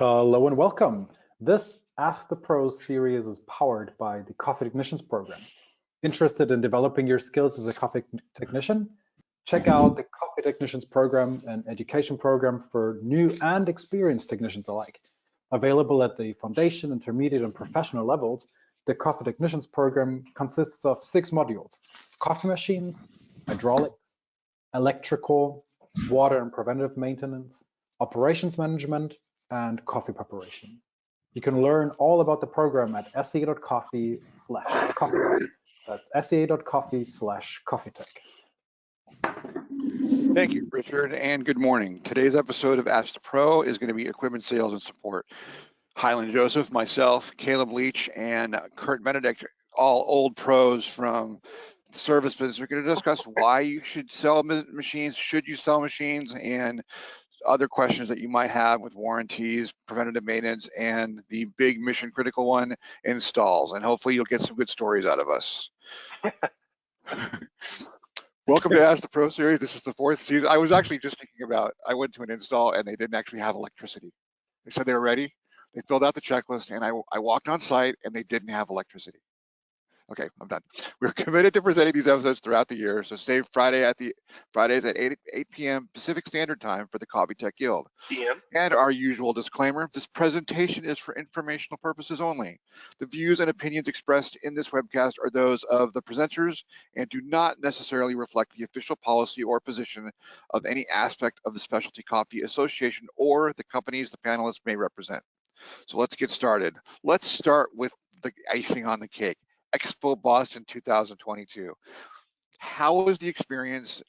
Hello and welcome. This Ask the Pros series is powered by the Coffee Technicians program. Interested in developing your skills as a coffee technician? Check out the Coffee Technicians program, an education program for new and experienced technicians alike. Available at the foundation, intermediate, and professional levels, the Coffee Technicians program consists of 6 modules: coffee machines, hydraulics, electrical, water and preventive maintenance, operations management, and coffee preparation. You can learn all about the program at sea.coffee/coffeetech. That's sea.coffee/coffeetech. Thank you, Richard, and good morning. Today's episode of Ask the Pro is going to be equipment sales and support. Highland Joseph, myself, Caleb Leach, and Kurt Benedict, all old pros from the service business. We're going to discuss why you should sell machines, should you sell machines, and other questions that you might have with warranties, preventative maintenance, and the big mission critical one, installs. And hopefully you'll get some good stories out of us. Welcome to Ask the Pro series. This is the 4th season. I was actually just thinking about, I went to an install and they didn't actually have electricity. They said they were ready. They filled out the checklist and I walked on site and they didn't have electricity. Okay, I'm done. We're committed to presenting these episodes throughout the year, so save Fridays at 8 p.m. Pacific Standard Time for the Coffee Tech Guild. PM. And our usual disclaimer, this presentation is for informational purposes only. The views and opinions expressed in this webcast are those of the presenters and do not necessarily reflect the official policy or position of any aspect of the Specialty Coffee Association or the companies the panelists may represent. So let's get started. Let's start with the icing on the cake. Expo Boston 2022. How was the experience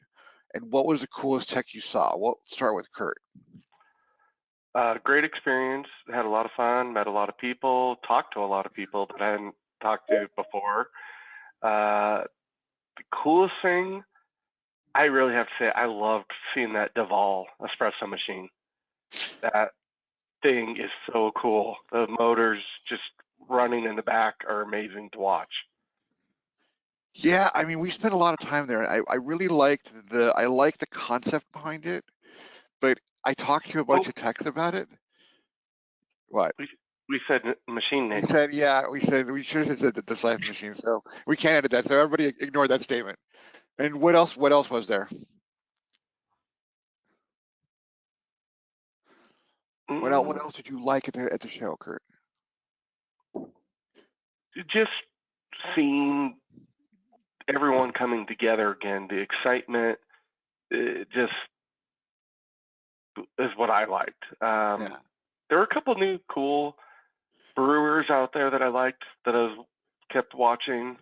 and what was the coolest tech you saw? We'll start with Kurt. Great experience. Had a lot of fun, met a lot of people, talked to a lot of people that I hadn't talked to before. The coolest thing, I really have to say, I loved seeing that Duval espresso machine. That thing is so cool. The motors just running in the back are amazing to watch. Yeah, I mean, we spent a lot of time there. I really liked the concept behind it, but I talked to a bunch of techs about it. What? We said machine name. We should have said the Life machine. So we can't edit that. So everybody ignore that statement. And what else was there? What else did you like at the show, Kurt? Just seeing everyone coming together again, the excitement, just is what I liked. Yeah. There were a couple new cool brewers out there that I liked that I kept watching.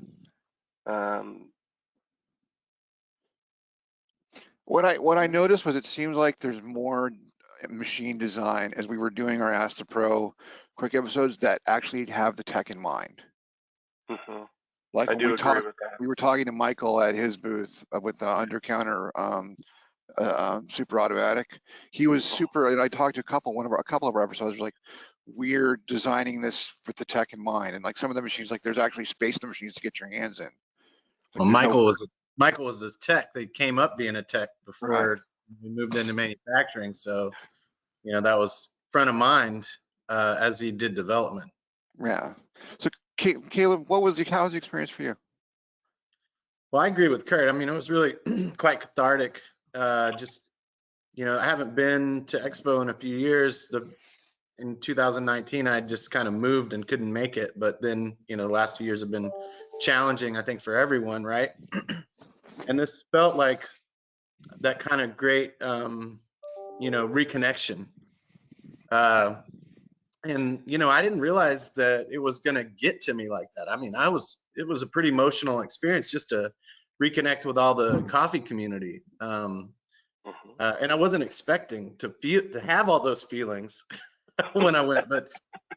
What I noticed was it seems like there's more machine design as we were doing our Ask the Pro quick episodes that actually have the tech in mind. Mm-hmm. Like I do agree with that. We were talking to Michael at his booth with the under counter super automatic. He was super, and I talked to a couple of our episodes like, we're designing this with the tech in mind, and like some of the machines, like there's actually space in the machines to get your hands in. Like, well, Michael was this tech. They came up being a tech before we moved into manufacturing, so that was front of mind as he did development. Yeah. So Caleb, how was the experience for you? Well, I agree with Kurt. I mean, it was really quite cathartic. Just, I haven't been to Expo in a few years. In 2019, I just kind of moved and couldn't make it. But then, the last few years have been challenging, I think, for everyone, right? And this felt like that kind of great, reconnection. And, I didn't realize that it was going to get to me like that. I mean, it was a pretty emotional experience just to reconnect with all the coffee community. And I wasn't expecting to have all those feelings when I went, but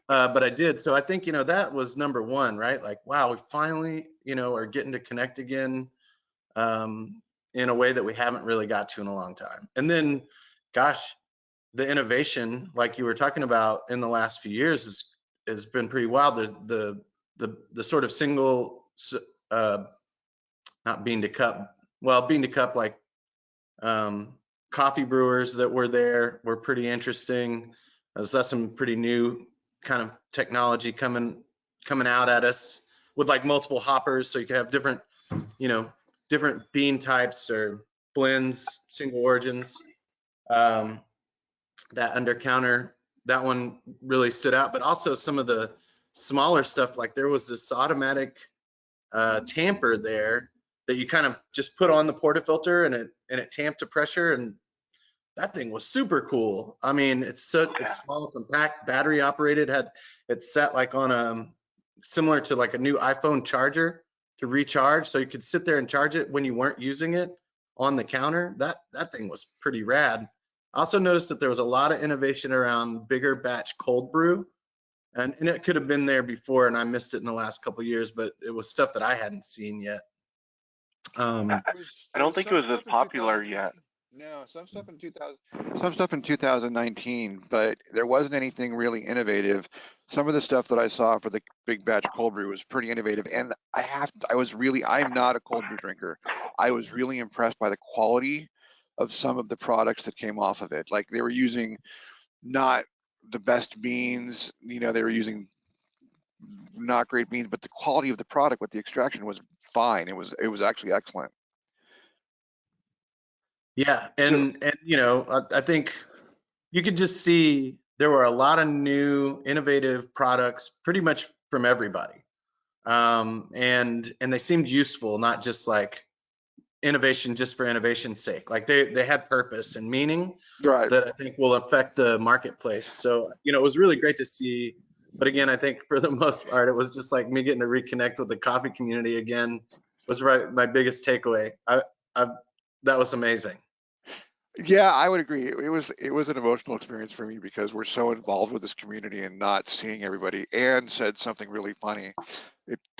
I did. So I think, that was number one, right? Like, wow, we finally, are getting to connect again in a way that we haven't really got to in a long time. And then, gosh, the innovation, like you were talking about in the last few years, has been pretty wild. The sort of single, not bean to cup, like coffee brewers that were there were pretty interesting. So that's some pretty new kind of technology coming out at us with like multiple hoppers, so you can have different, different bean types or blends, single origins. That under counter, that one really stood out, but also some of the smaller stuff, like there was this automatic tamper there that you kind of just put on the portafilter and it tamped to pressure, and that thing was super cool. I mean, it's small, compact, battery operated, it's set like on a similar to like a new iPhone charger to recharge, so you could sit there and charge it when you weren't using it on the counter. That thing was pretty rad. I also noticed that there was a lot of innovation around bigger batch cold brew, and it could have been there before and I missed it in the last couple of years, but it was stuff that I hadn't seen yet. I don't think it was as popular yet. No, some stuff in 2019, but there wasn't anything really innovative. Some of the stuff that I saw for the big batch cold brew was pretty innovative, and I'm not a cold brew drinker. I was really impressed by the quality of some of the products that came off of it. Like they were using not the best beans, they were using not great beans, but the quality of the product with the extraction was fine. It was actually excellent. Yeah, and I think you could just see there were a lot of new innovative products pretty much from everybody. And they seemed useful, not just like innovation just for innovation's sake. Like they had purpose and meaning that I think will affect the marketplace. So, it was really great to see. But again, I think for the most part, it was just like me getting to reconnect with the coffee community again was my biggest takeaway. That was amazing. Yeah, I would agree. It was an emotional experience for me because we're so involved with this community and not seeing everybody. Anne said something really funny.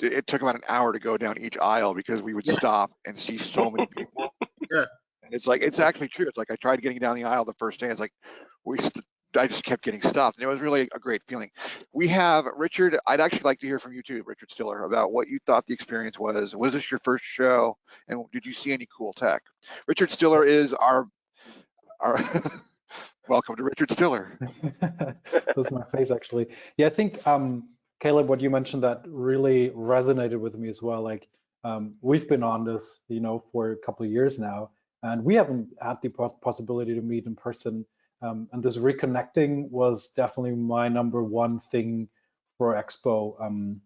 It took about an hour to go down each aisle because we would stop and see so many people. Yeah. And it's actually true. It's like I tried getting down the aisle the first day. It's like I just kept getting stopped, and it was really a great feeling. We have Richard. I'd actually like to hear from you too, Richard Stiller, about what you thought the experience was. Was this your first show, and did you see any cool tech? Richard Stiller is our welcome to Richard Stiller. That's my face, actually. Yeah, I think Caleb, what you mentioned that really resonated with me as well. Like we've been on this, for a couple of years now, and we haven't had the possibility to meet in person. And this reconnecting was definitely my number one thing for Expo.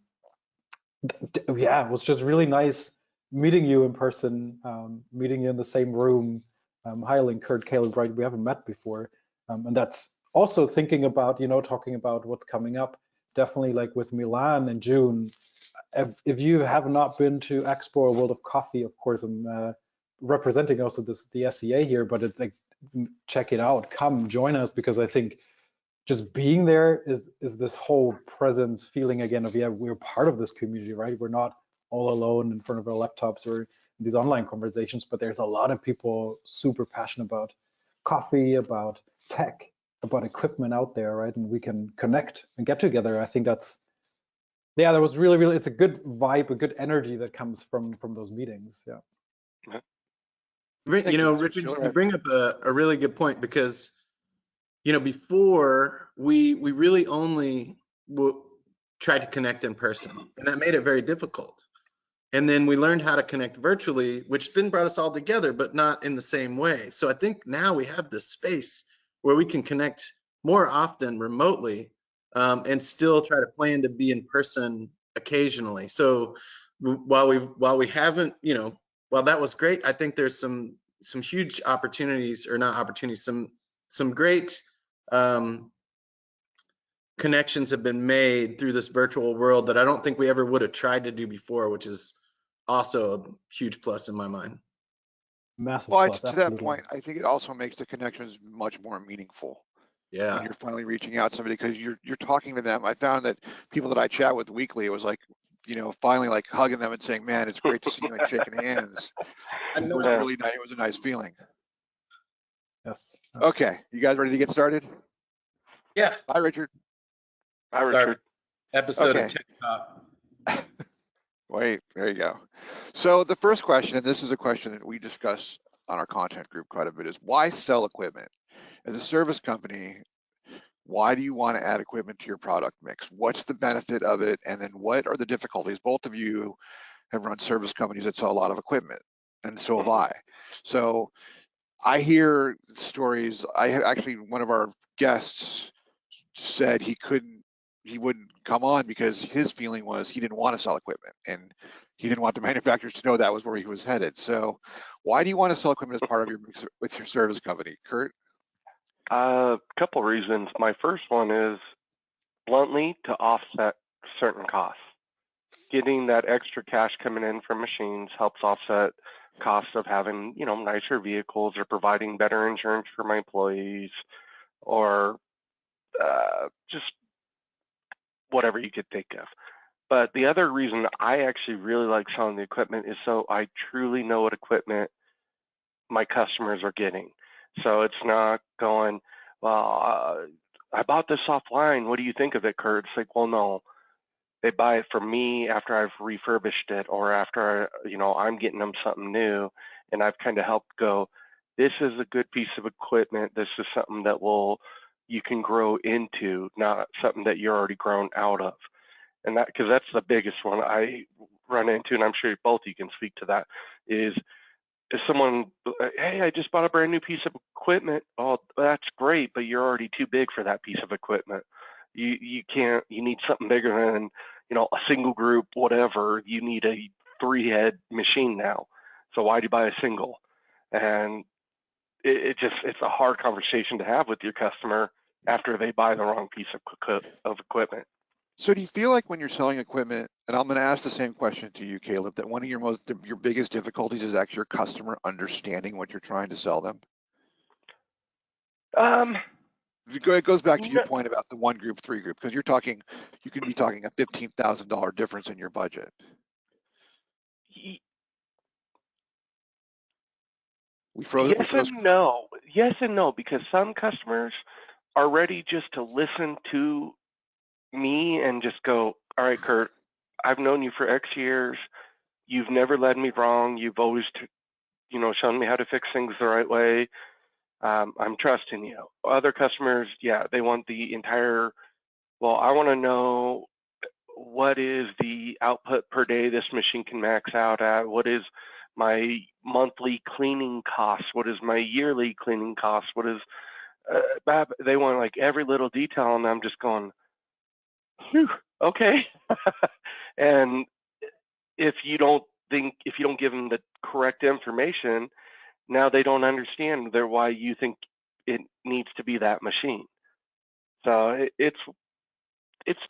Yeah, it was just really nice meeting you in person, meeting you in the same room. Hi, Link, Kurt, Caleb, right? We haven't met before. And that's also thinking about, talking about what's coming up. Definitely like with Milan in June. If you have not been to Expo or World of Coffee, of course, I'm representing also the SCA here, but it's like, check it out, come join us, because I think just being there is this whole presence feeling again of, yeah, we're part of this community, right? We're not all alone in front of our laptops or these online conversations, but there's a lot of people super passionate about coffee, about tech, about equipment out there, right? And we can connect and get together. I think that was really, it's a good vibe, a good energy that comes from those meetings. Yeah. Richard, you bring up a really good point, because before we really only tried to connect in person, and that made it very difficult. And then we learned how to connect virtually, which then brought us all together, but not in the same way. So I think now we have this space where we can connect more often remotely, and still try to plan to be in person occasionally. So while we haven't, while that was great, I think there's some huge opportunities, or not opportunities, some great connections have been made through this virtual world that I don't think we ever would have tried to do before, which is also a huge plus in my mind. Massive plus, to that point, I think it also makes the connections much more meaningful. Yeah. When you're finally reaching out to somebody, because you're talking to them. I found that people that I chat with weekly, it was like, finally like hugging them and saying, man, it's great to see you, and shaking hands. It was really nice. It was a nice feeling. Yes. Okay, you guys ready to get started? Yeah. Bye, Richard. Bye, Richard. Episode of TikTok. Wait, there you go. So the first question, and this is a question that we discuss on our content group quite a bit, is why sell equipment? As a service company, Why do you want to add equipment to your product mix? What's the benefit of it? And then what are the difficulties? Both of you have run service companies that sell a lot of equipment, and so have I. So I hear stories. Actually, one of our guests said he wouldn't come on because his feeling was he didn't want to sell equipment, and he didn't want the manufacturers to know that was where he was headed. So why do you want to sell equipment as part of your mix with your service company, Kurt? Couple reasons. My first one is bluntly to offset certain costs. Getting that extra cash coming in from machines helps offset costs of having, nicer vehicles or providing better insurance for my employees or just whatever you could think of. But the other reason I actually really like selling the equipment is so I truly know what equipment my customers are getting. So it's not going, well, I bought this offline. What do you think of it, Kurt? It's like, well, no, they buy it from me after I've refurbished it or after, I'm getting them something new, and I've kind of helped go, this is a good piece of equipment. This is something that you can grow into, not something that you're already grown out of. And that, because that's the biggest one I run into, and I'm sure both of you can speak to that, is if someone, hey, I just bought a brand new piece of equipment. Oh, that's great, but you're already too big for that piece of equipment. You can't, you need something bigger than, a single group, whatever. You need a 3-head machine now. So why do you buy a single? And it's a hard conversation to have with your customer after they buy the wrong piece of equipment. So do you feel like when you're selling equipment, and I'm going to ask the same question to you, Caleb, that one of your biggest difficulties is actually your customer understanding what you're trying to sell them? It goes back to your point about the 1 group, 3 group, because you could be talking a $15,000 difference in your budget. Yes and no, because some customers are ready just to listen to me and just go, all right, Kurt, I've known you for X years. You've never led me wrong. You've always, shown me how to fix things the right way. I'm trusting you. Other customers, they want the entire, well, I want to know what is the output per day this machine can max out at? What is my monthly cleaning cost? What is my yearly cleaning cost? What is, they want like every little detail, and I'm just going, whew, okay. And if you don't give them the correct information, now they don't understand why you think it needs to be that machine. So it's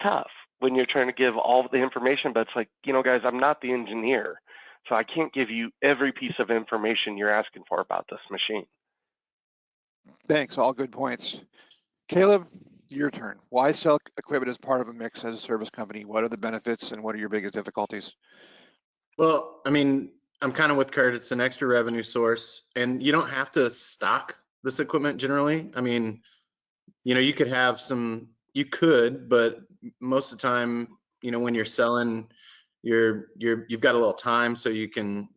tough when you're trying to give all the information, but it's like, guys, I'm not the engineer, so I can't give you every piece of information you're asking for about this machine. Thanks, all good points. Caleb, your turn. Why sell equipment as part of a mix as a service company? What are the benefits and what are your biggest difficulties? Well, I mean, I'm kind of with Kurt. It's an extra revenue source, and you don't have to stock this equipment generally. I mean, you could have but most of the time, when you're selling, you've got a little time, so you can,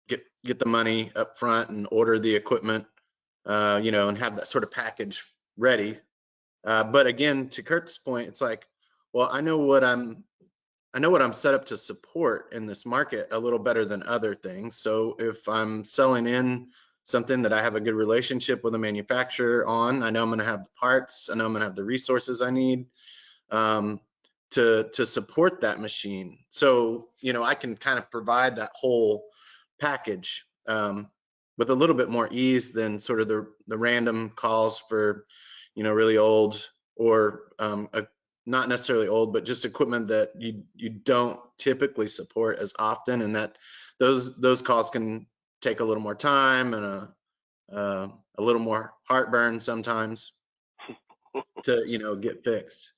get the money up front and order the equipment, and have that sort of package ready. But again, to Kurt's point, it's like, well, I know what I'm set up to support in this market a little better than other things. So if I'm selling in something that I have a good relationship with a manufacturer on, I know I'm going to have the parts, I know I'm going to have the resources I need to support that machine. So, I can kind of provide that whole package with a little bit more ease than sort of the random calls for, really old or not necessarily old, but just equipment that you don't typically support as often, and that those calls can take a little more time and a little more heartburn sometimes to get fixed.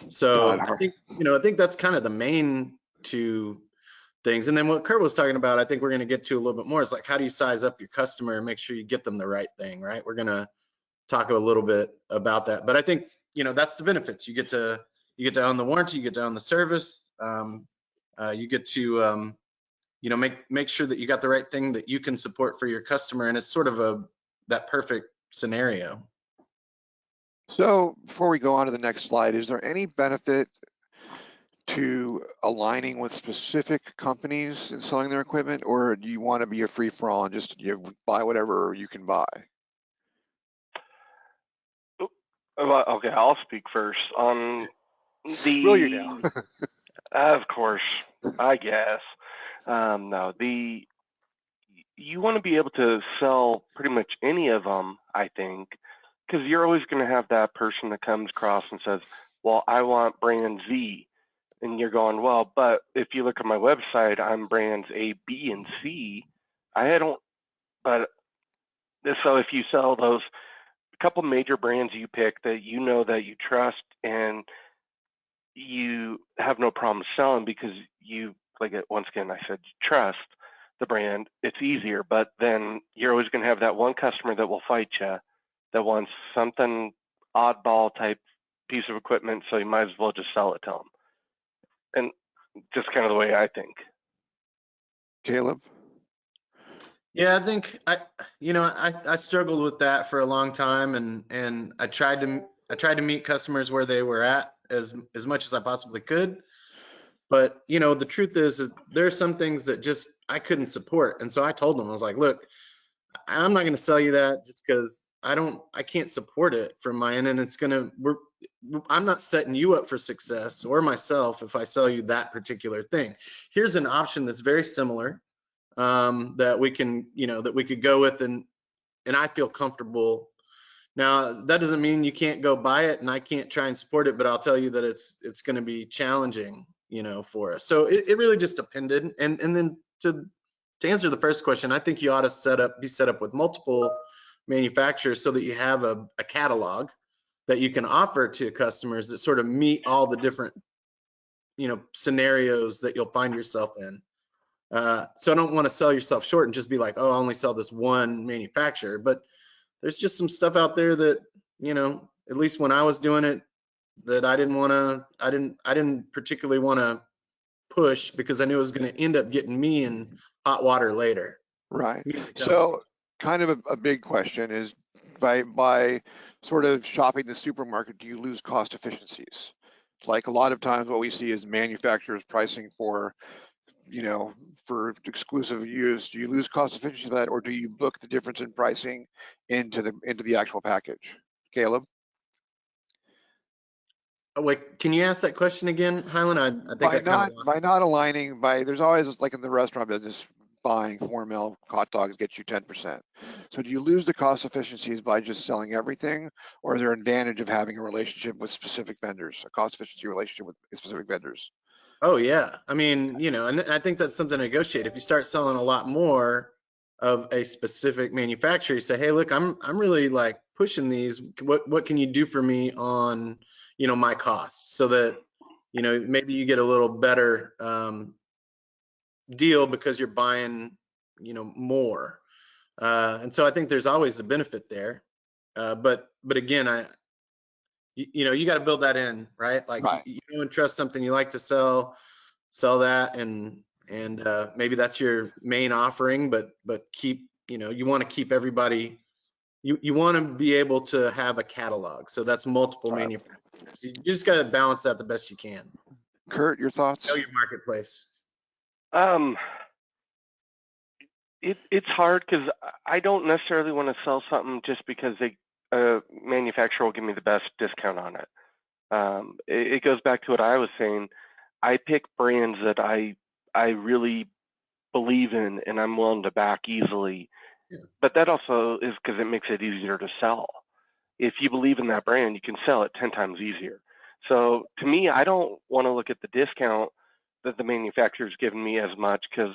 So I think that's kind of the main 2 things. And then what Kurt was talking about, I think we're going to get to a little bit more, is like, how do you size up your customer and make sure you get them the right thing, right? We're going to talk a little bit about that, but I think that's the benefits. You get to own the warranty, you get to own the service, you get to make sure that you got the right thing that you can support for your customer, and it's sort of that perfect scenario. So before we go on to the next slide, is there any benefit to aligning with specific companies in selling their equipment, or do you want to be a free for all and just buy whatever you can buy? Well, okay, I'll speak first on the. Will you now? Of course, I guess. No, you want to be able to sell pretty much any of them, I think, because you're always going to have that person that comes across and says, well, I want brand Z. And you're going, well, but if you look at my website, I'm brands A, B, and C. I don't, but so if you sell those couple major brands you pick that you know that you trust and you have no problem selling because you, like, once again, I said trust the brand, it's easier. But then you're always going to have that one customer that will fight you, that wants something oddball type piece of equipment, so you might as well just sell it to them. And just kind of the way I think. Caleb? Yeah, I think I struggled with that for a long time, and I tried to meet customers where they were at as much as I possibly could. But the truth is that there are some things that just I couldn't support, and so I told them, I was like, look, I'm not going to sell you that just because I can't support it from my end, and I'm not setting you up for success or myself if I sell you that particular thing. Here's an option that's very similar, that we could go with, and I feel comfortable. Now, that doesn't mean you can't go buy it and I can't try and support it, but I'll tell you that it's going to be challenging, for us. So it really just depended. And then to answer the first question, I think you ought to be set up with multiple manufacturers so that you have a catalog that you can offer to customers that sort of meet all the different, scenarios that you'll find yourself in. So I don't want to sell yourself short and just be like, oh, I only sell this one manufacturer. But there's just some stuff out there that, at least when I was doing it, that I didn't particularly want to push because I knew it was going to end up getting me in hot water later. Right. So kind of a big question is, by sort of shopping the supermarket, do you lose cost efficiencies? Like a lot of times what we see is manufacturers pricing for exclusive use. Do you lose cost efficiency of that, or do you book the difference in pricing into the actual package? Caleb? Oh, wait, can you ask that question again, Highland? I think I kind of lost By not aligning, there's always, like in the restaurant business, buying 4 mil hot dogs gets you 10%. So do you lose the cost efficiencies by just selling everything, or is there an advantage of having a relationship with specific vendors, a cost efficiency relationship with specific vendors? Oh yeah, I mean, and I think that's something to negotiate. If you start selling a lot more of a specific manufacturer, you say, hey, look, I'm really like pushing these. What can you do for me on, my costs, so that, maybe you get a little better deal because you're buying, more. And so I think there's always a benefit there. But again, you got to build that in, right? Like, Right. you don't trust something you like to sell that, and maybe that's your main offering, but keep, you want to keep everybody, you want to be able to have a catalog. So that's multiple Right. manufacturers. You just got to balance that the best you can. Kurt, your thoughts? Know your marketplace. It's hard because I don't necessarily want to sell something just because manufacturer will give me the best discount on it. It goes back to what I was saying. I pick brands that I really believe in and I'm willing to back easily. Yeah. But that also is because it makes it easier to sell. If you believe in that brand, you can sell it 10 times easier. So to me, I don't want to look at the discount that the manufacturer's given me as much, because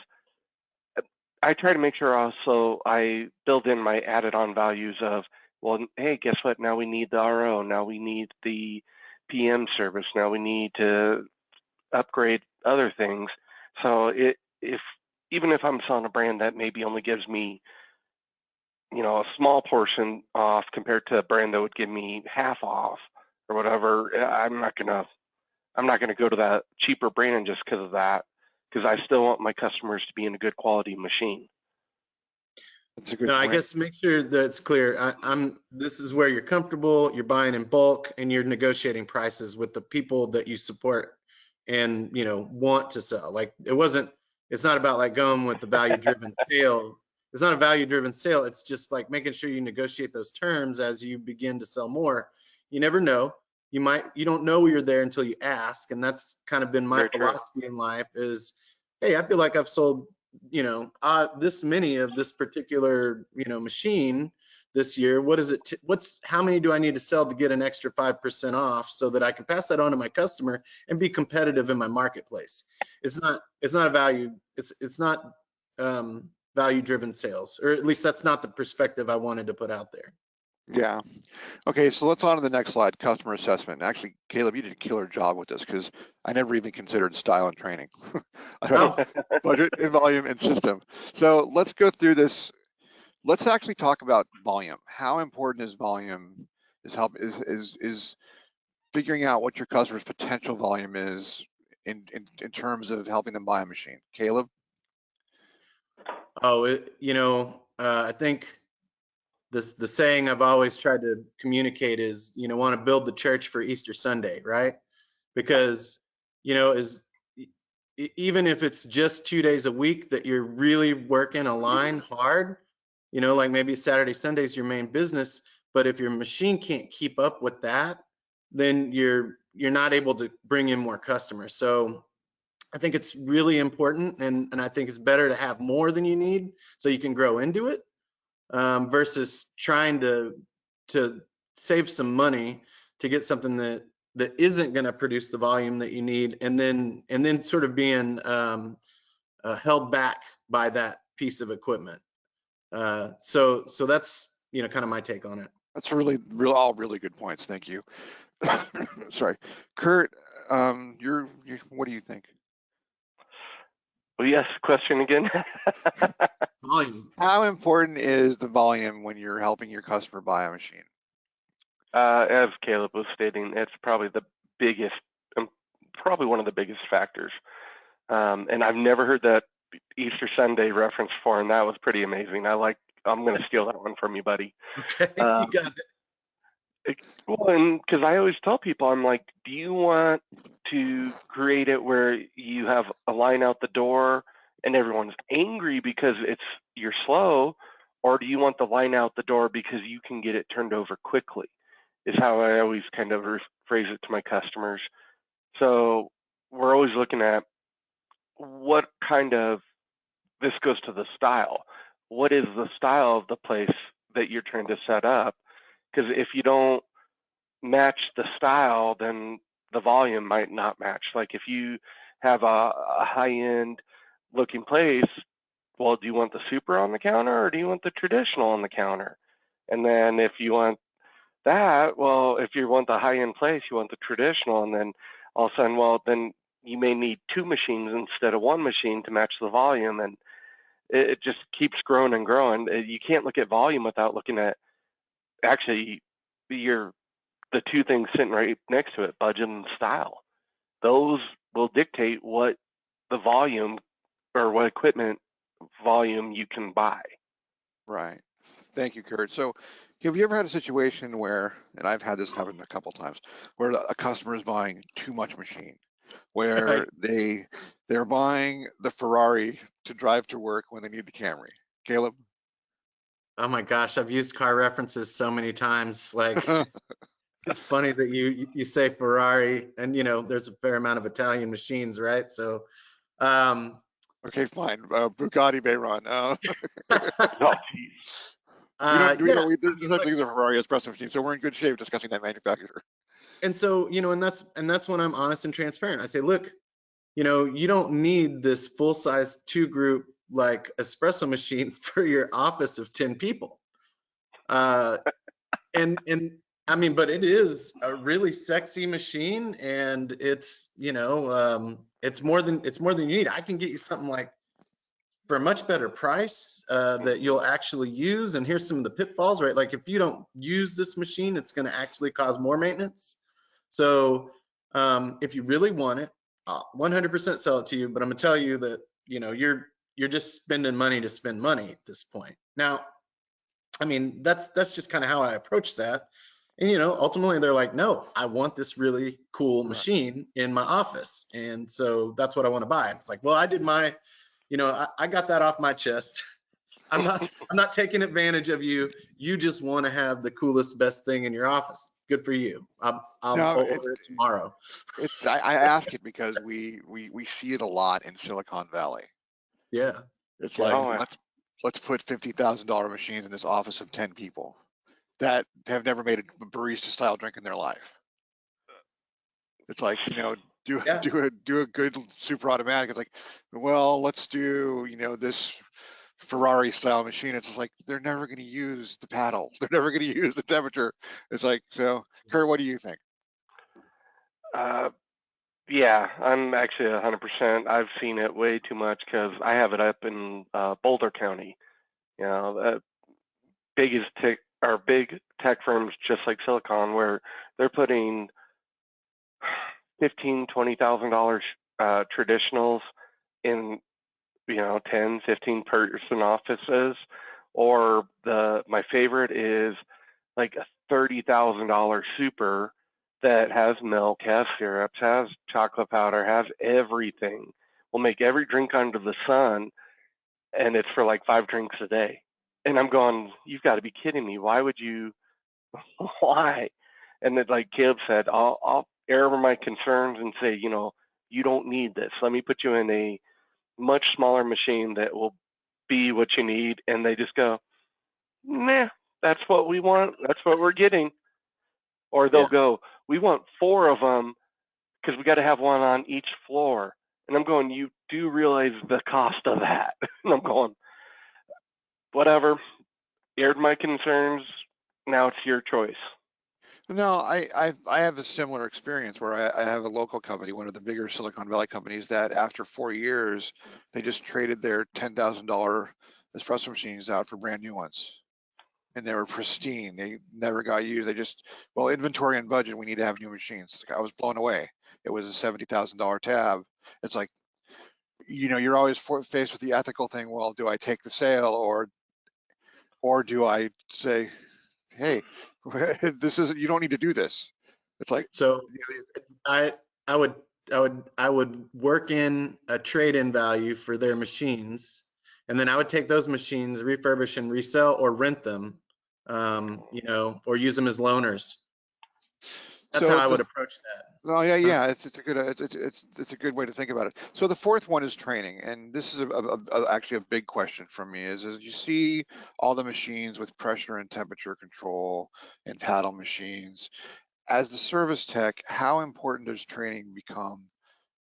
I try to make sure also I build in my added on values of, well, hey, guess what? Now we need the RO. Now we need the PM service. Now we need to upgrade other things. So even if I'm selling a brand that maybe only gives me, a small portion off compared to a brand that would give me half off or whatever, I'm not gonna go to that cheaper brand just because of that, because I still want my customers to be in a good quality machine. That's a good No, I point. guess make sure that it's clear. This is where you're comfortable, you're buying in bulk, and you're negotiating prices with the people that you support and, want to sell. Like it's not about like going with the value driven sale. It's not a value driven sale. It's just like making sure you negotiate those terms as you begin to sell more. You never know. You don't know you're there until you ask. And that's kind of been my Very true. philosophy in life is, hey, I feel like I've sold this many of this particular, machine this year. What is it? How many do I need to sell to get an extra 5% off so that I can pass that on to my customer and be competitive in my marketplace? It's not a value. It's not value driven sales, or at least that's not the perspective I wanted to put out there. Yeah. Okay, so let's on to the next slide, customer assessment. Actually, Caleb, you did a killer job with this because I never even considered style and training. I Oh, don't budget and volume and system. So let's go through this. Let's actually talk about volume. How important is volume? Is figuring out what your customer's potential volume is in terms of helping them buy a machine. Caleb? I think the saying I've always tried to communicate is, want to build the church for Easter Sunday, right? Because, even if it's just 2 days a week that you're really working a line hard, like maybe Saturday, Sunday's your main business, but if your machine can't keep up with that, then you're not able to bring in more customers. So I think it's really important, and I think it's better to have more than you need so you can grow into it, versus trying to save some money to get something that isn't going to produce the volume that you need, and then sort of being held back by that piece of equipment. So that's kind of my take on it. That's all really good points. Thank you. Sorry, Kurt. What do you think? Well, yes, question again. Volume. How important is the volume when you're helping your customer buy a machine? As Caleb was stating, it's probably the biggest, probably one of the biggest factors. And I've never heard that Easter Sunday reference before, and that was pretty amazing. I'm going to steal that one from you, buddy. Okay, you got it. Well, and because I always tell people, I'm like, do you want to create it where you have a line out the door and everyone's angry because you're slow, or do you want the line out the door because you can get it turned over quickly? Is how I always kind of phrase it to my customers. So we're always looking at what kind of, this goes to the style. What is the style of the place that you're trying to set up? Because if you don't match the style, then the volume might not match. Like if you have a high-end looking place, well, do you want the super on the counter or do you want the traditional on the counter? And then if you want that, well, if you want the high-end place, you want the traditional, and then all of a sudden, well, then you may need 2 machines instead of 1 machine to match the volume, and it just keeps growing and growing. You can't look at volume without looking at actually the 2 things sitting right next to it, budget and style. Those will dictate what the volume or what equipment volume you can buy. Right. Thank you, Kurt. So have you ever had a situation where, and I've had this happen a couple times, where a customer is buying too much machine, where they're buying the Ferrari to drive to work when they need the Camry? Caleb? Oh my gosh, I've used car references so many times. Like, it's funny that you say Ferrari, and there's a fair amount of Italian machines, right? So, okay, fine. Bugatti Veyron. Oh, geez. There's such thing as a Ferrari espresso machine, so we're in good shape discussing that manufacturer. And so, and that's when I'm honest and transparent. I say, look, you don't need this full size 2-group like espresso machine for your office of 10 people. And I mean, but it is a really sexy machine, and it's it's more than you need. I can get you something like for a much better price that you'll actually use. And here's some of the pitfalls, right? Like if you don't use this machine, it's going to actually cause more maintenance. So if you really want it, 100% sell it to you. But I'm gonna tell you that you're you're just spending money to spend money at this point. Now, I mean, that's just kind of how I approach that. And, you know, ultimately they're like, no, I want this really cool Right. machine in my office. And so that's what I want to buy. And it's like, well, I did my, you know, I got that off my chest. I'm not taking advantage of you. You just want to have the coolest, best thing in your office. Good for you. I'll No, order it tomorrow. I ask it because we see it a lot in Silicon Valley. Yeah. It's Yeah. like, Oh, yeah. let's put $50,000 machines in this office of 10 people that have never made a barista style drink in their life. It's like, you know, Yeah. do a good super automatic. It's like, well, let's do, you know, this Ferrari style machine. It's just like, they're never going to use the paddle. They're never going to use the temperature. It's like, so Kurt, what do you think? Yeah, I'm actually 100%. I've seen it way too much because I have it up in Boulder County. You know, big tech firms just like Silicon, where they're putting $15,000-$20,000 traditionals in, you know, 10, 15 person offices, or my favorite is like a $30,000 super that has milk, has syrups, has chocolate powder, has everything. Will make every drink under the sun, and it's for like 5 drinks a day. And I'm going, you've got to be kidding me. Why would you? Why? And then, like Caleb said, I'll air over my concerns and say, you know, you don't need this. Let me put you in a much smaller machine that will be what you need. And they just go, nah, that's what we want. That's what we're getting. Or they'll Yeah. go, we want 4 of them because we got to have one on each floor. And I'm going, you do realize the cost of that? And I'm going, whatever. Aired my concerns. Now it's your choice. No, I have a similar experience where I have a local company, one of the bigger Silicon Valley companies, that after 4 years, they just traded their $10,000 espresso machines out for brand new ones. And they were pristine. They never got used. They just, well, inventory and budget, we need to have new machines. It's like, I was blown away. It was a $70,000 tab. It's like, you know, you're always faced with the ethical thing. Well, do I take the sale, or do I say, hey, this isn't, you don't need to do this. It's like, So I I would I would work in a trade-in value for their machines, and then I would take those machines, refurbish and resell or rent them, you know, or use them as loaners. That's how so I would the, approach that. oh yeah, Huh? yeah, it's a good, it's a good way to think about it. So the fourth one is training, and this is actually a big question for me. Is you see all the machines with pressure and temperature control and paddle machines. As the service tech, how important does training become?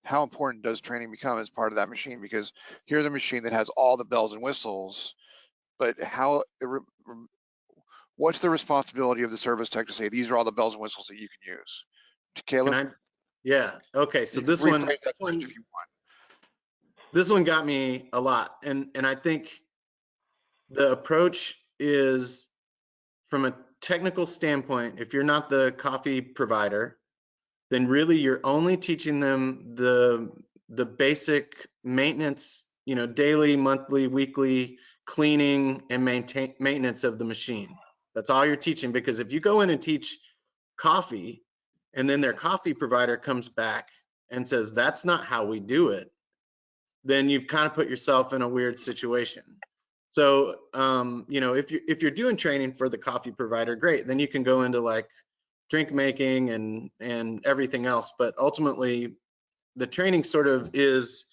How important does training become as part of that machine? Because here's a machine that has all the bells and whistles, but what's the responsibility of the service tech to say these are all the bells and whistles that you can use? Can Caleb, I? Yeah. Okay. So you can this one, rephrase that question if you want. this one got me a lot, and I think the approach is from a technical standpoint. If you're not the coffee provider, then really you're only teaching them the basic maintenance, you know, daily, monthly, weekly cleaning and maintenance of the machine. That's all you're teaching, because if you go in and teach coffee and then their coffee provider comes back and says that's not how we do it, then you've kind of put yourself in a weird situation. So you know, if you're doing training for the coffee provider, great, then you can go into like drink making and everything else. But ultimately, the training sort of is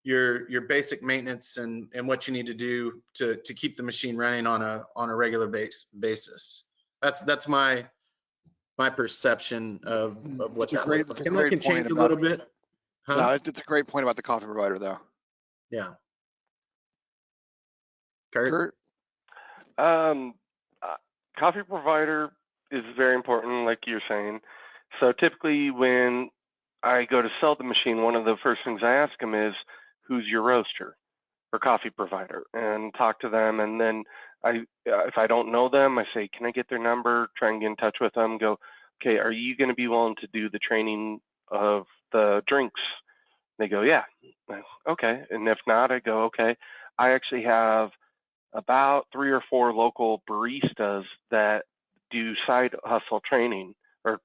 your basic maintenance and what you need to do to keep the machine running on a regular basis. That's my perception of what that looks It's like, a and that great can point change a about, little bit, no, huh? it's a great point about the coffee provider though. Yeah, Kurt. Kurt? Um, Coffee provider is very important, like you're saying. So typically, when I go to sell the machine, one of the first things I ask them is, "Who's your roaster or coffee provider?" and talk to them. And then if I don't know them, I say, "Can I get their number?" Try and get in touch with them. Go, "Okay, are you going to be willing to do the training of the drinks?" They go, "Yeah." Okay. And if not, I go, "Okay, I actually have about 3 or 4 local baristas that do side hustle training, or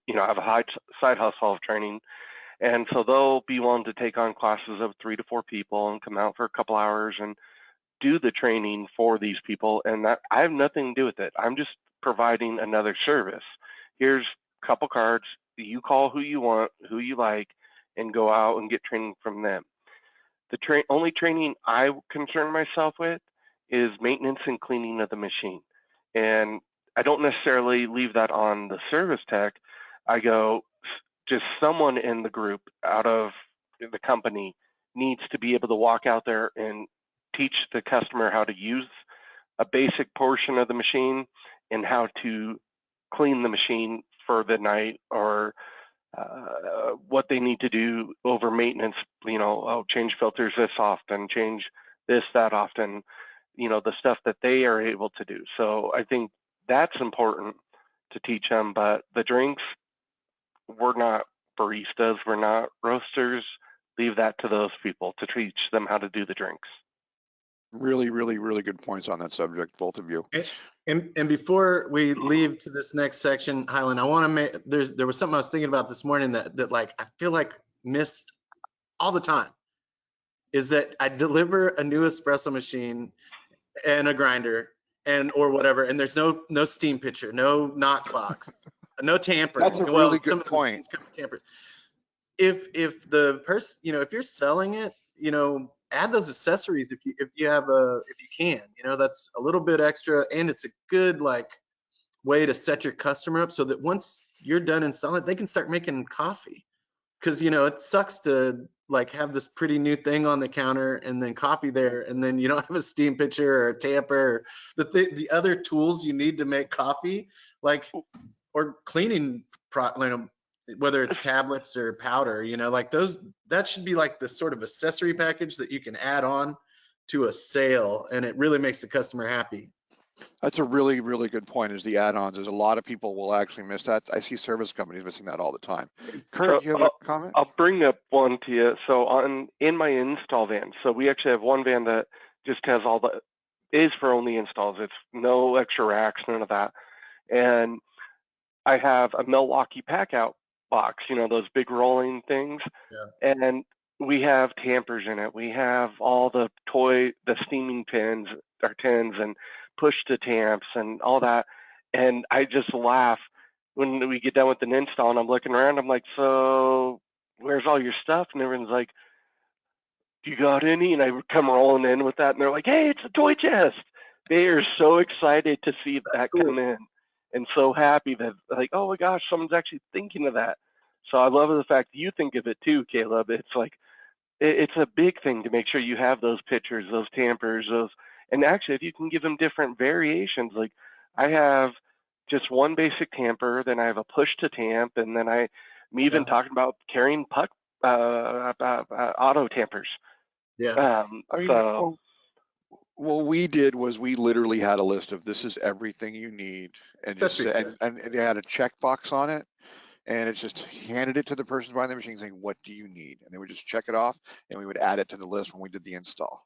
have a high side hustle of training. And so they'll be willing to take on classes of 3 to 4 people and come out for a couple hours and do the training for these people. And that I have nothing to do with it. I'm just providing another service. Here's a couple cards. You call who you want, who you like, and go out and get training from them. The only training I concern myself with is maintenance and cleaning of the machine. And I don't necessarily leave that on the service tech. I go, just someone in the group out of the company needs to be able to walk out there and teach the customer how to use a basic portion of the machine and how to clean the machine for the night, or what they need to do over maintenance, change filters this often, change this, that often, the stuff that they are able to do. So I think that's important to teach them. But the drinks, we're not baristas, we're not roasters. Leave that to those people to teach them how to do the drinks. Really, really, really good points on that subject, both of you. And before we leave to this next section, Highland, I want to make, there was something I was thinking about this morning that like I feel like missed all the time, is that I deliver a new espresso machine and a grinder or whatever, and there's no steam pitcher, no knock box, no tamper. That's a really good point. If the person, if you're selling it, add those accessories if you can. That's a little bit extra, and it's a good way to set your customer up so that once you're done installing it, they can start making coffee. Because it sucks to have this pretty new thing on the counter and then coffee there, and then you don't have a steam pitcher or a tamper, or the other tools you need to make coffee, or cleaning, whether it's tablets or powder, those, that should be the sort of accessory package that you can add on to a sale, and it really makes the customer happy. That's a really, really good point, is the add-ons. There's a lot of people will actually miss that. I see service companies missing that all the time. Kurt, you have a comment? I'll bring up one to you. So in my install van, so we actually have one van that just has is for only installs. It's no extra racks, none of that. And I have a Milwaukee pack out box, those big rolling things. Yeah. And we have tampers in it. We have all the steaming tins and push to tamps and all that. And I just laugh when we get done with an install and I'm looking around. I'm like, so where's all your stuff? And everyone's like, do you got any? And I come rolling in with that, and they're like, hey, it's a toy chest. They are so excited to see that come in, and so happy that oh my gosh, someone's actually thinking of that. So I love the fact that you think of it too, Caleb. It's it's a big thing to make sure you have those pitchers, those tampers, and actually if you can give them different variations, I have just one basic tamper, then I have a push to tamp, and then I'm even talking about carrying puck auto tampers. Yeah. What we did was we literally had a list of this is everything you need, and it had a checkbox on it, and it just handed it to the person buying the machine saying, what do you need? And they would just check it off, and we would add it to the list when we did the install.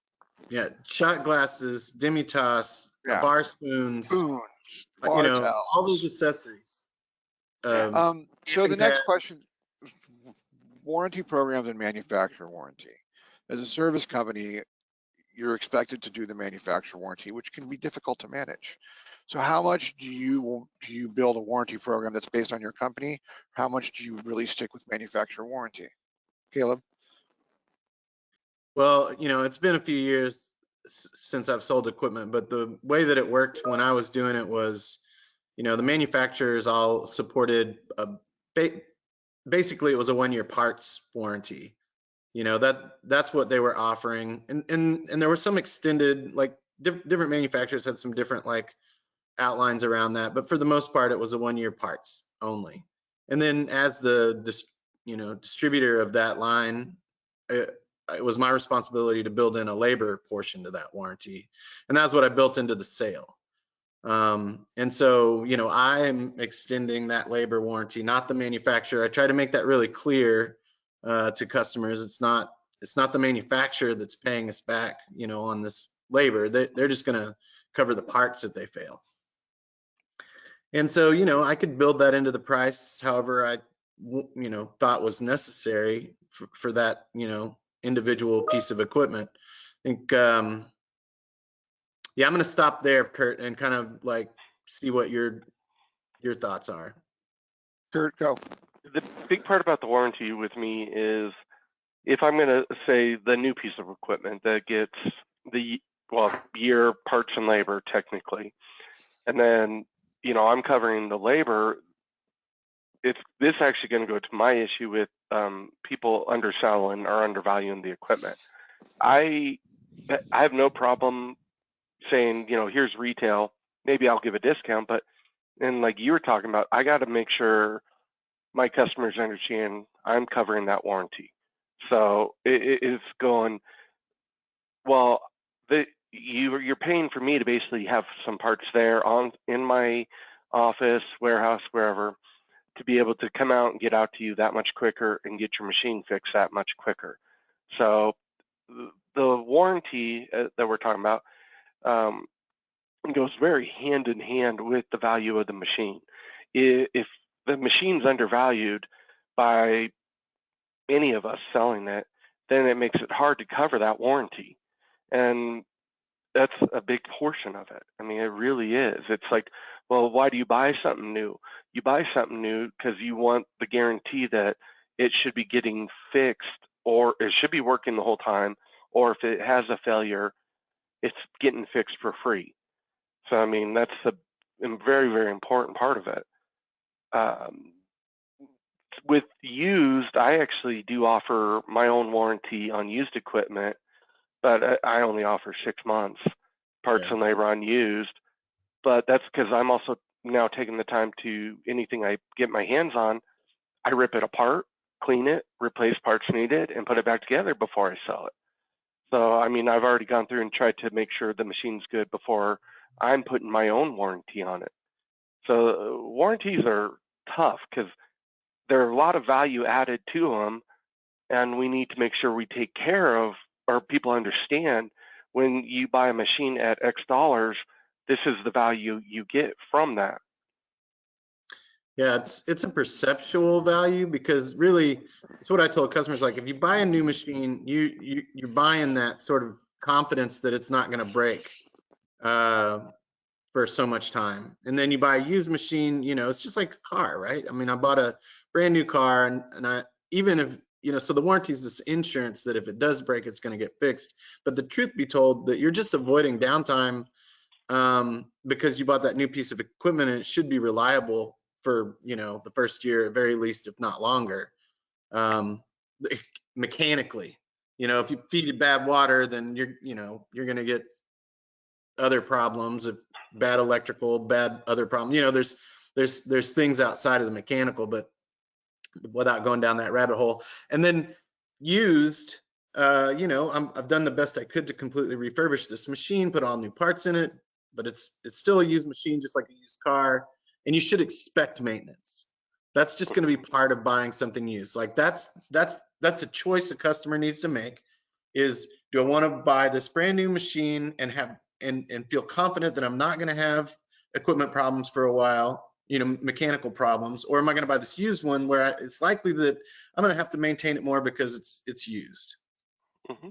Yeah, shot glasses, demi-toss, bar spoons, all those accessories. So the next question, warranty programs and manufacturer warranty. As a service company, you're expected to do the manufacturer warranty, which can be difficult to manage. So how much do you build a warranty program that's based on your company? How much do you really stick with manufacturer warranty? Caleb? Well, it's been a few years since I've sold equipment, but the way that it worked when I was doing it was, the manufacturers all supported basically it was a 1-year parts warranty. That's what they were offering, and there were some extended, different manufacturers had some different outlines around that, but for the most part it was a 1-year parts only. And then as the distributor of that line, it was my responsibility to build in a labor portion to that warranty, and that's what I built into the sale. And so I'm extending that labor warranty, not the manufacturer. I try to make that really clear to customers. It's not it's not the manufacturer that's paying us back, you know, on this labor. They're just going to cover the parts if they fail. And so, you know, I could build that into the price however I, you know, thought was necessary for that, you know, individual piece of equipment. I think, yeah, I'm going to stop there, Kurt, and kind of like see what your thoughts are. Kurt, go. The big part about the warranty with me is if I'm going to say the new piece of equipment that gets the, well, year, parts, and labor technically, and then, you know, I'm covering the labor, it's this actually going to go to my issue with people underselling or undervaluing the equipment. I have no problem saying, you know, here's retail, maybe I'll give a discount, but, and like you were talking about, I got to make sure my customers understand I'm covering that warranty. So it's going, well, you're paying for me to basically have some parts there in my office, warehouse, wherever, to be able to come out and get out to you that much quicker and get your machine fixed that much quicker. So the warranty that we're talking about goes very hand in hand with the value of the machine. If the machine's undervalued by any of us selling it, then it makes it hard to cover that warranty. And that's a big portion of it. I mean, it really is. It's like, well, why do you buy something new? You buy something new because you want the guarantee that it should be getting fixed, or it should be working the whole time, or if it has a failure, it's getting fixed for free. So, I mean, that's a very, very important part of it. With used, I actually do offer my own warranty on used equipment, but I only offer 6 months parts and labor on used. But that's because I'm also now taking the time to, anything I get my hands on, I rip it apart, clean it, replace parts needed, and put it back together before I sell it. So, I mean, I've already gone through and tried to make sure the machine's good before I'm putting my own warranty on it. So warranties are tough because there are a lot of value added to them, and we need to make sure we take care of, or people understand, when you buy a machine at X dollars, this is the value you get from that. Yeah, it's a perceptual value, because really it's what I told customers, like if you buy a new machine, you're buying that sort of confidence that it's not going to break for so much time. And then you buy a used machine, you know, it's just like a car, right? I mean, I bought a brand new car, and I, even if, you know, so the warranty is this insurance that if it does break, it's going to get fixed. But the truth be told, that you're just avoiding downtime because you bought that new piece of equipment, and it should be reliable for, you know, the first year at very least, if not longer. Mechanically, you know, if you feed it bad water, then you're going to get other problems, of bad electrical, bad other problems. You know, there's things outside of the mechanical, but without going down that rabbit hole. And then used, you know, I've done the best I could to completely refurbish this machine, put all new parts in it, but it's still a used machine, just like a used car. And you should expect maintenance. That's just going to be part of buying something used. Like that's a choice a customer needs to make, is, do I want to buy this brand new machine and have and feel confident that I'm not going to have equipment problems for a while, you know, mechanical problems, or am I going to buy this used one where it's likely that I'm going to have to maintain it more because it's used? Mm-hmm.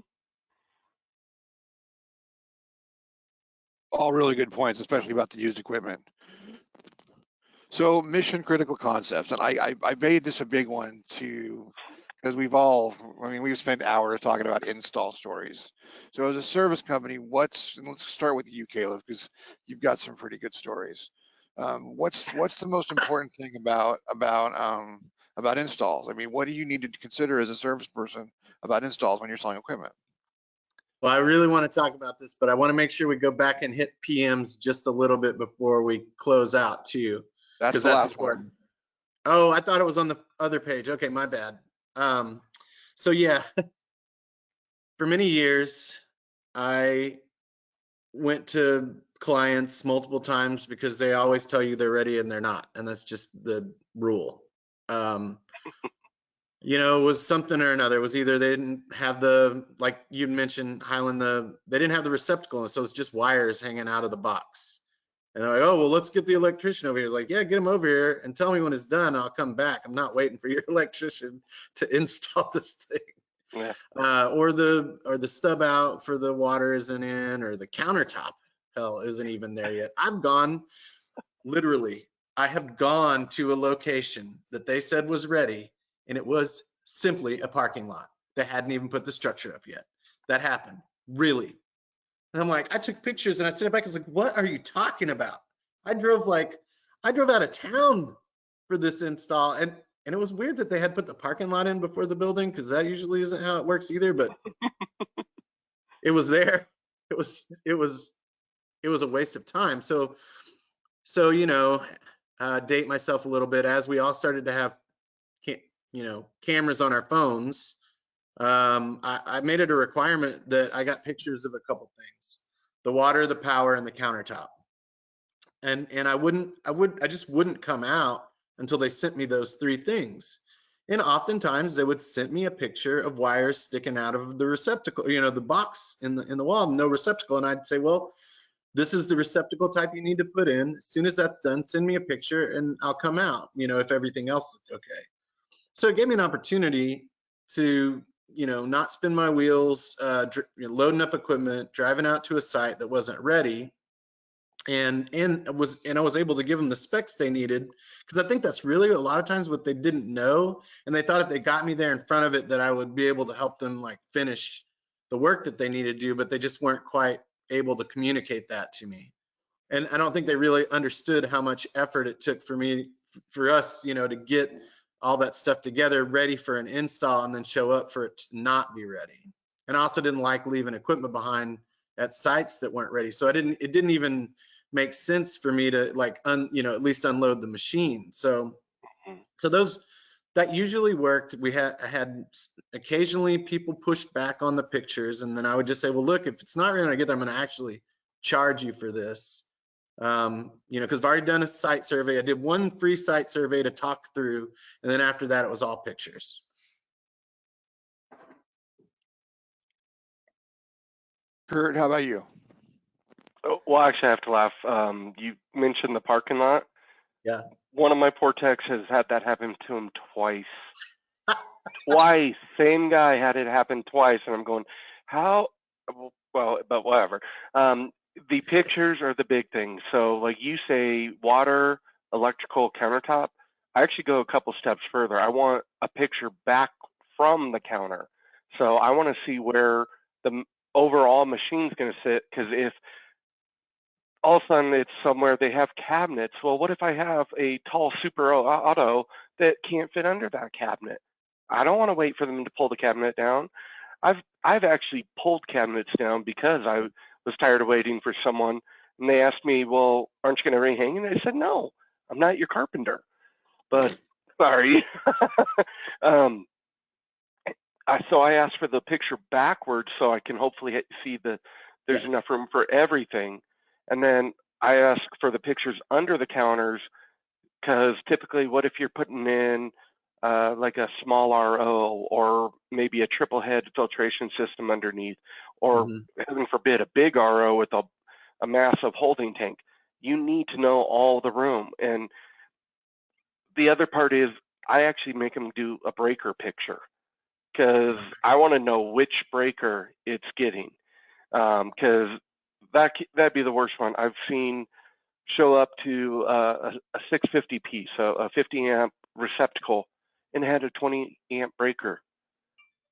All really good points, especially about the used equipment. So mission critical concepts, and I made this a big one too, because we've spent hours talking about install stories. So as a service company, and let's start with you, Caleb, because you've got some pretty good stories. What's the most important thing about installs? I mean, what do you need to consider as a service person about installs when you're selling equipment? Well, I really want to talk about this, but I want to make sure we go back and hit PMs just a little bit before we close out too. That's the last important. Oh, I thought it was on the other page. Okay, my bad. So yeah, for many years, I went to clients multiple times because they always tell you they're ready and they're not, and that's just the rule. you know, was something or another. It was either they didn't have the, like you mentioned, Highland, they didn't have the receptacle, so it's just wires hanging out of the box. And they're like, oh, well, let's get the electrician over here. Like, yeah, get him over here and tell me when it's done. I'll come back. I'm not waiting for your electrician to install this thing. Yeah. Or the stub out for the water isn't in, or the countertop, hell, isn't even there yet. Literally, I have gone to a location that they said was ready, and it was simply a parking lot. They hadn't even put the structure up yet. That happened, really. And I'm like, I took pictures and I sent it back. I was like, what are you talking about? I drove out of town for this install, and it was weird that they had put the parking lot in before the building, because that usually isn't how it works either. But it was there. It was a waste of time. So you know, date myself a little bit, as we all started to have cameras on our phones. I made it a requirement that I got pictures of a couple things: the water, the power, and the countertop. And I just wouldn't come out until they sent me those three things. And oftentimes they would send me a picture of wires sticking out of the receptacle, you know, the box in the wall, no receptacle. And I'd say, well, this is the receptacle type you need to put in. As soon as that's done, send me a picture and I'll come out, you know, if everything else is okay. So it gave me an opportunity to, you know, not spin my wheels, loading up equipment, driving out to a site that wasn't ready, and I was able to give them the specs they needed, because I think that's really a lot of times what they didn't know, and they thought if they got me there in front of it that I would be able to help them like finish the work that they needed to do, but they just weren't quite able to communicate that to me. And I don't think they really understood how much effort it took for us, you know, to get all that stuff together, ready for an install, and then show up for it to not be ready. And I also didn't like leaving equipment behind at sites that weren't ready. So it didn't even make sense for me to like, at least unload the machine. So that usually worked. I had occasionally people pushed back on the pictures, and then I would just say, well, look, if it's not going to get there, I'm going to actually charge you for this. Because I've already done a site survey. I did one free site survey to talk through, and then after that, it was all pictures. Kurt, how about you? Well, actually, I have to laugh. You mentioned the parking lot. Yeah. One of my poor techs has had that happen to him twice. Twice. Same guy had it happen twice, and I'm going, how? Well, but whatever. The pictures are the big thing. So, like you say, water, electrical, countertop. I actually go a couple steps further. I want a picture back from the counter. So I want to see where the overall machine's going to sit, because if all of a sudden it's somewhere they have cabinets, well, what if I have a tall super auto that can't fit under that cabinet? I don't want to wait for them to pull the cabinet down. I've actually pulled cabinets down because I was tired of waiting for someone, and they asked me, well, aren't you going to rehang? And I said, no, I'm not your carpenter, but sorry. So I asked for the picture backwards so I can hopefully see there's enough room for everything. And then I asked for the pictures under the counters, because typically, what if you're putting in like a small RO, or maybe a triple head filtration system underneath, or heaven forbid, a big RO with a massive holding tank? You need to know all the room. And the other part is I actually make them do a breaker picture, because I want to know which breaker it's getting, because that'd be the worst one. I've seen show up to a 650 piece, so a 50 amp receptacle, and it had a 20 amp breaker.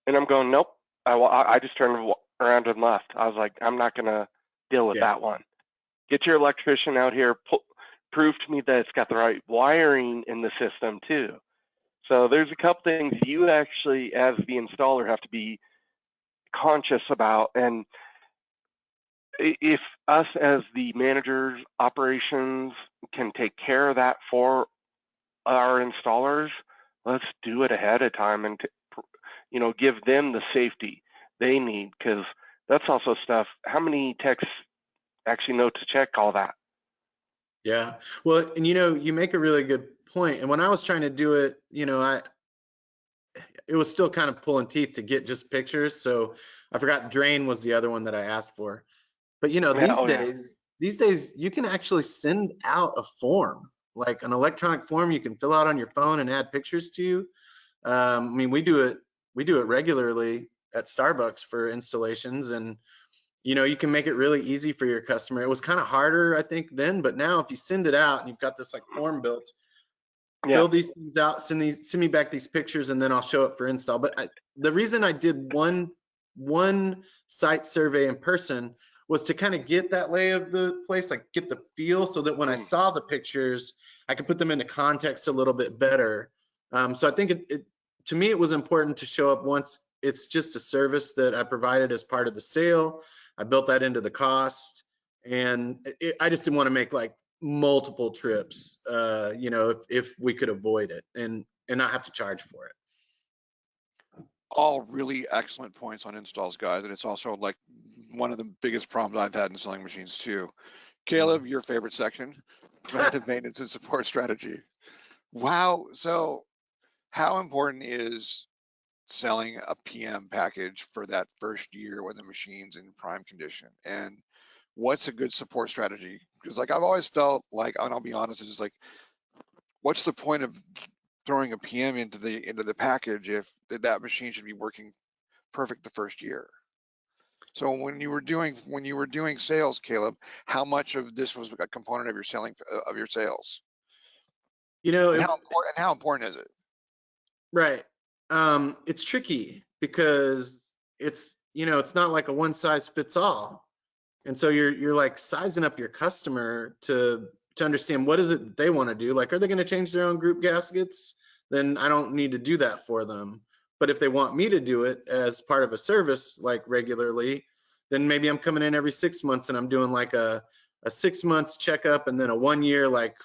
And I'm going, nope. I just turned around and left. I was like, I'm not going to deal with that one. Get your electrician out here, prove to me that it's got the right wiring in the system too. So there's a couple things you actually, as the installer, have to be conscious about. And if us as the managers, operations, can take care of that for our installers, let's do it ahead of time and give them the safety they need, because that's also stuff. How many techs actually know to check all that? Yeah. Well, and you make a really good point. And when I was trying to do it, it was still kind of pulling teeth to get just pictures. So I forgot drain was the other one that I asked for. But you know, Yeah, oh yeah. these days you can actually send out a form, like an electronic form you can fill out on your phone and add pictures to. I mean, we do it regularly at Starbucks for installations, and you know, you can make it really easy for your customer. It was kind of harder, I think, then, but now if you send it out and you've got this like form built, Yeah. fill these things out, send me back these pictures, and then I'll show up for install. But the reason I did one site survey in person was to kind of get that lay of the place, like get the feel, so that when I saw the pictures, I could put them into context a little bit better. So I think to me, it was important to show up once. It's just a service that I provided as part of the sale. I built that into the cost, and I just didn't want to make like multiple trips, you know, if we could avoid it and not have to charge for it. All really excellent points on installs, guys, and it's also like one of the biggest problems I've had in selling machines too. Caleb, your favorite section, preventive maintenance and support strategy. Wow. So how important is selling a PM package for that first year when the machine's in prime condition? And what's a good support strategy? Because like I've always felt like, and I'll be honest, it's just like, what's the point of throwing a PM into the package if that machine should be working perfect the first year? So when you were doing sales, Caleb, how much of this was a component of your sales? You know, And how important is it? right. It's tricky because it's, you know, it's not like a one size fits all. And so you're like sizing up your customer to understand what is it that they want to do. Like, are they going to change their own group gaskets? Then I don't need to do that for them. But if they want me to do it as part of a service, like regularly, then maybe I'm coming in every 6 months and I'm doing like a 6 months checkup and then a 1 year like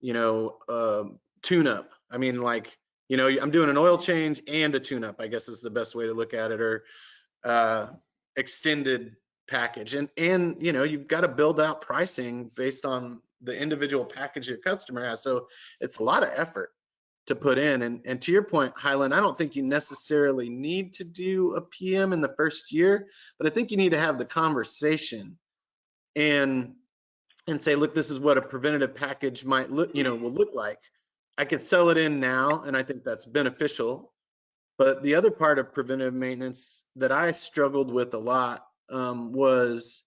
you know, tune up. I mean, like, you know, I'm doing an oil change and a tune up, I guess is the best way to look at it, or extended package. And you know, you've got to build out pricing based on the individual package your customer has. So it's a lot of effort to put in. And to your point, Highland, I don't think you necessarily need to do a PM in the first year, but I think you need to have the conversation and say, look, this is what a preventative package might look, you know, will look like. I could sell it in now, and I think that's beneficial. But the other part of preventive maintenance that I struggled with a lot was,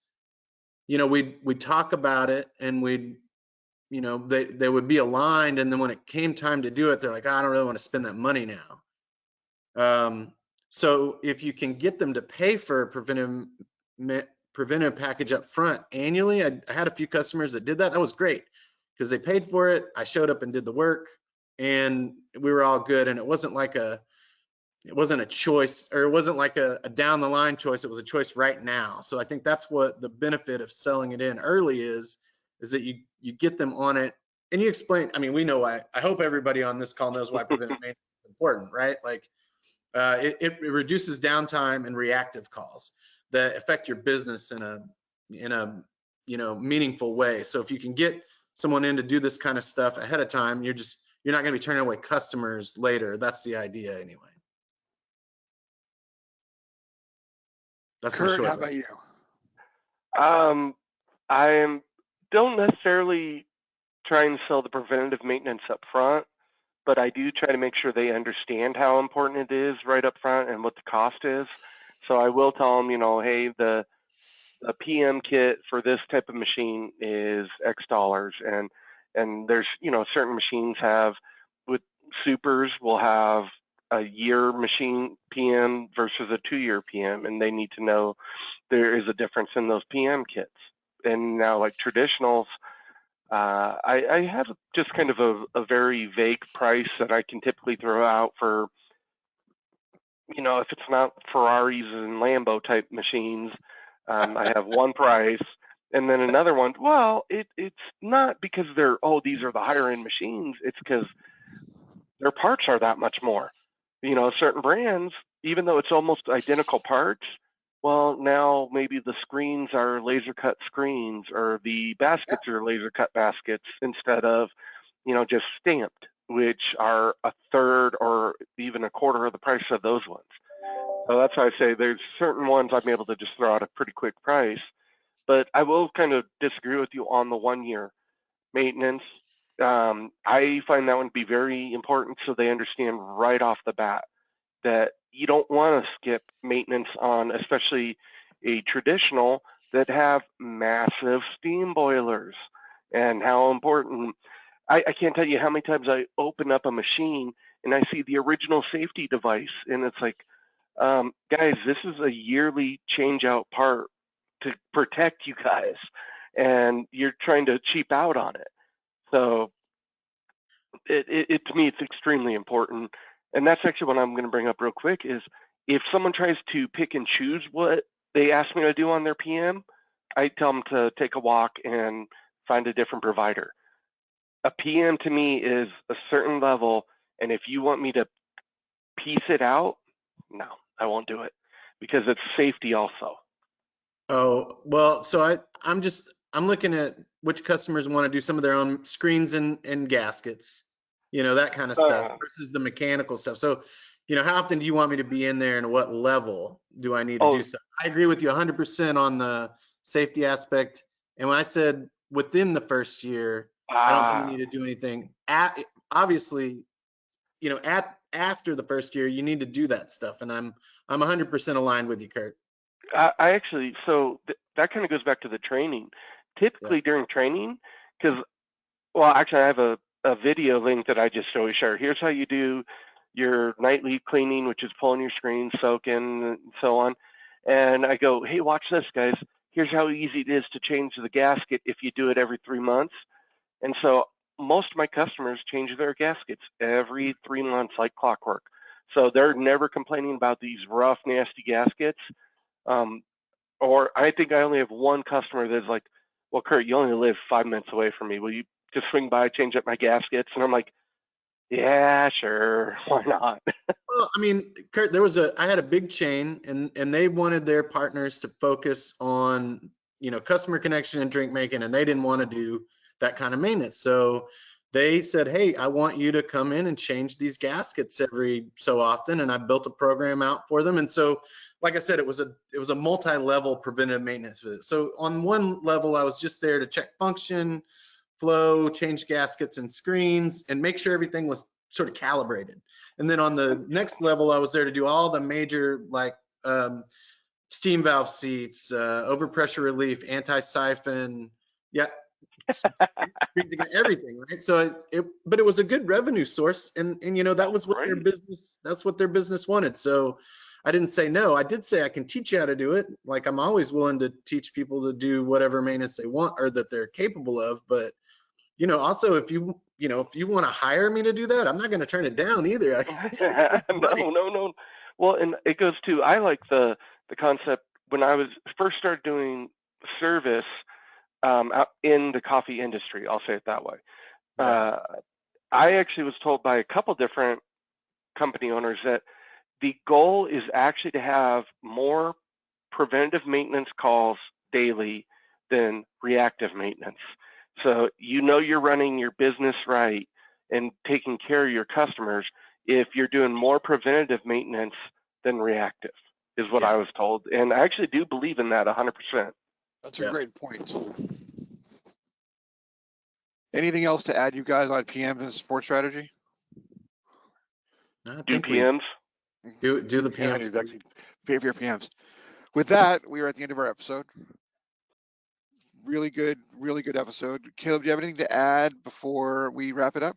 you know, we'd talk about it and you know, they would be aligned, and then when it came time to do it, they're like, oh, I don't really want to spend that money now. So if you can get them to pay for a preventive package up front annually, I had a few customers that did that. That was great because they paid for it. I showed up and did the work, and we were all good. And it wasn't a choice, or it wasn't like a down the line choice. It was a choice right now. So I think that's what the benefit of selling it in early is that you get them on it and you explain. I mean, we know why. I hope everybody on this call knows why preventive maintenance is important, right? Like it reduces downtime and reactive calls that affect your business in a you know, meaningful way. So if you can get someone in to do this kind of stuff ahead of time, you're not going to be turning away customers later. That's the idea anyway. That's Kurt, how about you? I don't necessarily try and sell the preventative maintenance up front, but I do try to make sure they understand how important it is right up front and what the cost is. So I will tell them, you know, hey, the PM kit for this type of machine is X dollars, and there's, you know, certain machines have, with supers will have a year machine PM versus a 2-year PM, and they need to know there is a difference in those PM kits. And now like traditionals, I have just kind of a very vague price that I can typically throw out for, you know, if it's not Ferraris and Lambo type machines, I have one price, and then another one. Well, it's not because these are the higher end machines. It's because their parts are that much more. You know, certain brands, even though it's almost identical parts, well, now maybe the screens are laser cut screens, or the baskets are laser cut baskets instead of, you know, just stamped, which are a third or even a quarter of the price of those ones. So that's why I say there's certain ones I'm able to just throw out a pretty quick price. But I will kind of disagree with you on the 1 year maintenance. I find that one to be very important so they understand right off the bat that you don't want to skip maintenance on, especially a traditional that have massive steam boilers, and how important. I can't tell you how many times I open up a machine and I see the original safety device, and it's like, guys, this is a yearly change out part to protect you guys, and you're trying to cheap out on it. So it to me, it's extremely important. And that's actually what I'm going to bring up real quick is if someone tries to pick and choose what they ask me to do on their PM, I tell them to take a walk and find a different provider. A PM to me is a certain level, and if you want me to piece it out, no, I won't do it because it's safety also. Oh, well, so I'm looking at which customers want to do some of their own screens and gaskets, that kind of stuff versus the mechanical stuff. So, how often do you want me to be in there and what level do I need to do stuff? I agree with you 100% on the safety aspect. And when I said within the first year, I don't think you need to do anything. Obviously, after the first year, you need to do that stuff. And I'm 100% aligned with you, Kurt. I actually, so that kind of goes back to the training. Typically during training, because, well, actually I have a video link that I just always share. Here's how you do your nightly cleaning, which is pulling your screen, soaking, and so on. And I go, hey, watch this, guys. Here's how easy it is to change the gasket if you do it every 3 months. And so most of my customers change their gaskets every 3 months like clockwork. So they're never complaining about these rough, nasty gaskets. Or I think I only have one customer that's like, well, Kurt, you only live 5 minutes away from me. Will you just swing by, change up my gaskets? And I'm like, yeah, sure. Why not? Well, I mean, Kurt, I had a big chain and they wanted their partners to focus on, customer connection and drink making, and they didn't want to do that kind of maintenance. So they said, hey, I want you to come in and change these gaskets every so often. And I built a program out for them. And so, like I said, it was a multi-level preventive maintenance visit. So on one level, I was just there to check function, flow, change gaskets and screens, and make sure everything was sort of calibrated. And then on the next level, I was there to do all the major, like steam valve seats, overpressure relief, anti-siphon, everything, right? So but it was a good revenue source, and that was what their business. That's what their business wanted. So I didn't say no. I did say I can teach you how to do it. Like I'm always willing to teach people to do whatever maintenance they want or that they're capable of. But also if you want to hire me to do that, I'm not going to turn it down either. No. Well, and it goes to, I like the concept when I was first started doing service out in the coffee industry. I'll say it that way. Yeah. I actually was told by a couple different company owners that the goal is actually to have more preventative maintenance calls daily than reactive maintenance. So you're running your business right and taking care of your customers if you're doing more preventative maintenance than reactive, is what I was told. And I actually do believe in that 100%. That's a great point. Anything else to add, you guys, on PMs and support strategy? Do PMs? Do the PMs. Exactly. Pay for your PMs. With that, we are at the end of our episode. Really good episode. Caleb, do you have anything to add before we wrap it up?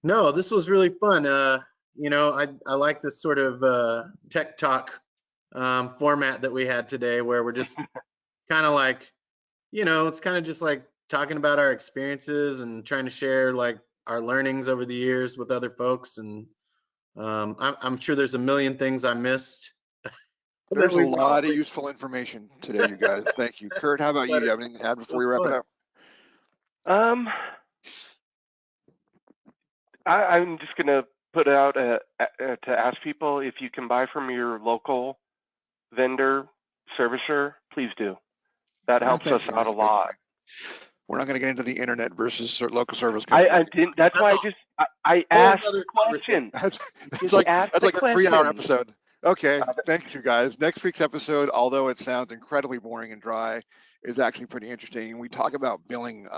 No, this was really fun. I like this sort of tech talk format that we had today, where we're just kind of like, it's kind of just like talking about our experiences and trying to share like our learnings over the years with other folks. And I'm sure there's a million things I missed. There's a lot of useful information today, you guys. Thank you. Kurt, how about you? Do you have anything to add before we wrap it up? I'm just going to put out to ask people, if you can buy from your local vendor, servicer, please do. That helps us out a lot. We're not going to get into the internet versus local service I company. didn't. That's why I Whole asked other the question. That's Just like ask that's the like a 3-hour question. episode. Okay, thank you guys. Next week's episode, although it sounds incredibly boring and dry, is actually pretty interesting. We talk about billing,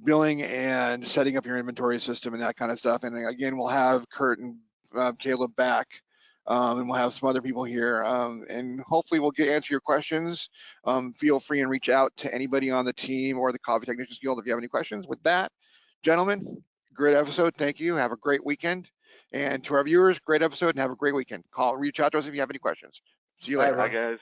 billing and setting up your inventory system and that kind of stuff. And again, we'll have Kurt and Caleb back, and we'll have some other people here, and hopefully we'll answer your questions. Feel free and reach out to anybody on the team or the Coffee Technicians Guild if you have any questions. With that, gentlemen, great episode. Thank you. Have a great weekend. And to our viewers, great episode and have a great weekend. Reach out to us if you have any questions. See you later. Bye, guys.